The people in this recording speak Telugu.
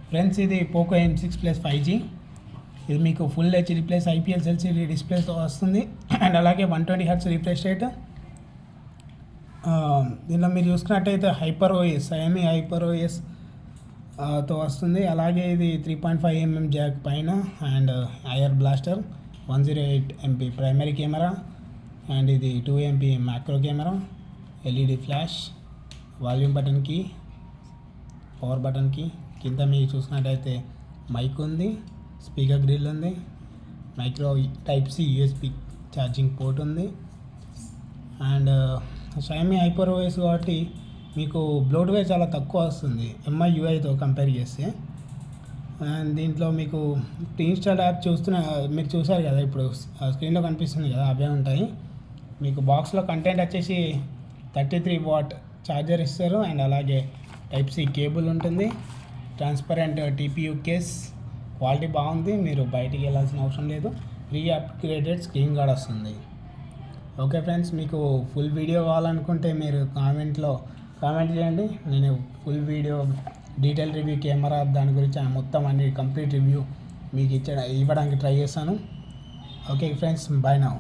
ఫ్రెండ్స్ ఇది పోకో M6 ప్లస్ 5G. ఇది మీకు full HD plus IPS LCD డిస్ప్లేతో వస్తుంది అండ్ అలాగే 120 Hz రిఫ్రెష్ రేట్. దీనిలో మీరు చూసుకున్నట్టయితే Xiaomi హైపర్ ఓఎస్ తో వస్తుంది. అలాగే ఇది 3.5mm జాక్ పైన and IR blaster, 108 MP primary camera and ఇది 2 MP macro camera, LED flash, volume button key, power button key. కింద మీరు చూసినట్టయితే మైక్ ఉంది, స్పీకర్ గ్రిల్ ఉంది, micro type C USB charging port ఉంది. అండ్ Xiaomi హైపర్ ఓఎస్ కాబట్టి మీకు బ్లోట్వేర్ చాలా తక్కువ వస్తుంది MI UIతో కంపేర్ చేస్తే. అండ్ దీంట్లో మీకు ప్రీ ఇన్స్టాల్ యాప్ మీరు చూసారు కదా, ఇప్పుడు స్క్రీన్లో కనిపిస్తుంది కదా, అవే ఉంటాయి. మీకు బాక్స్లో కంటెంట్ వచ్చేసి 33 వాట్ ఛార్జర్ ఇస్తారు అండ్ అలాగే టైప్ సి కేబుల్ ఉంటుంది. ట్రాన్స్పరెంట్ TPU కేస్, క్వాలిటీ బాగుంది, మీరు బయటికి వెళ్ళాల్సిన అవసరం లేదు. ప్రీ అప్గ్రేడెడ్ స్క్రీన్ గార్డ్ వస్తుంది. ఓకే ఫ్రెండ్స్, మీకు ఫుల్ వీడియో కావాలనుకుంటే మీరు కామెంట్ చేయండి. నేను full video detail review, camera దాని గురించి మొత్తం అన్ని కంప్లీట్ రివ్యూ మీకు ఇవ్వడానికి ట్రై చేస్తాను. Okay friends, bye now.